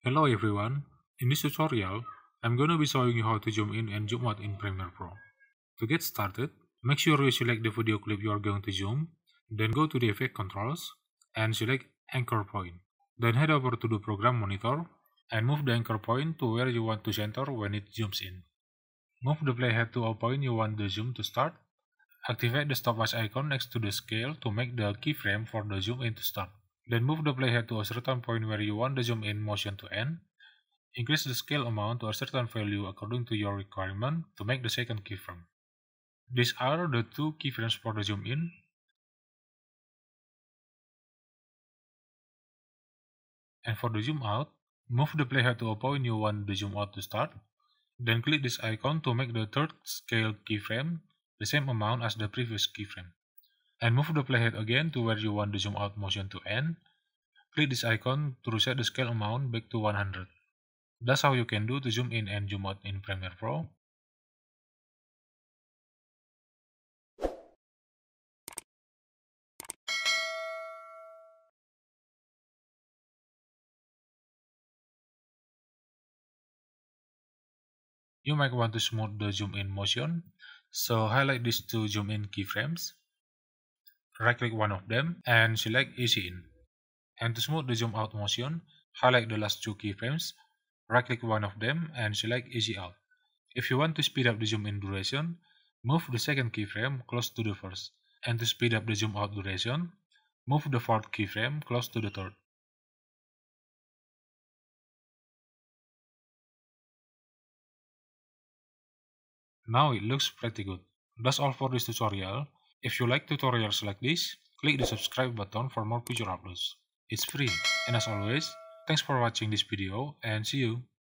Hello everyone, in this tutorial, I'm going to be showing you how to zoom in and zoom out in Premiere Pro. To get started, make sure you select the video clip you are going to zoom, then go to the Effect Controls and select Anchor Point. Then head over to the Program Monitor and move the anchor point to where you want to center when it zooms in. Move the playhead to a point you want the zoom to start. Activate the stopwatch icon next to the scale to make the keyframe for the zoom in to start. Then move the playhead to a certain point where you want the zoom in motion to end. Increase the scale amount to a certain value according to your requirement to make the second keyframe. These are the two keyframes for the zoom in. And for the zoom out, move the playhead to a point you want the zoom out to start. Then click this icon to make the third scale keyframe the same amount as the previous keyframe. And move the playhead again to where you want the zoom out motion to end. Click this icon to reset the scale amount back to 100. That's how you can do to zoom in and zoom out in Premiere Pro. You might want to smooth the zoom in motion, so highlight these two zoom in keyframes, right click one of them and select Easy In. And to smooth the zoom out motion, highlight the last two keyframes, right click one of them and select Easy Out. If you want to speed up the zoom in duration, move the second keyframe close to the first, and to speed up the zoom out duration, move the fourth keyframe close to the third. Now it looks pretty good. That's all for this tutorial. If you like tutorials like this, click the subscribe button for more future uploads. It's free, and as always, thanks for watching this video and see you.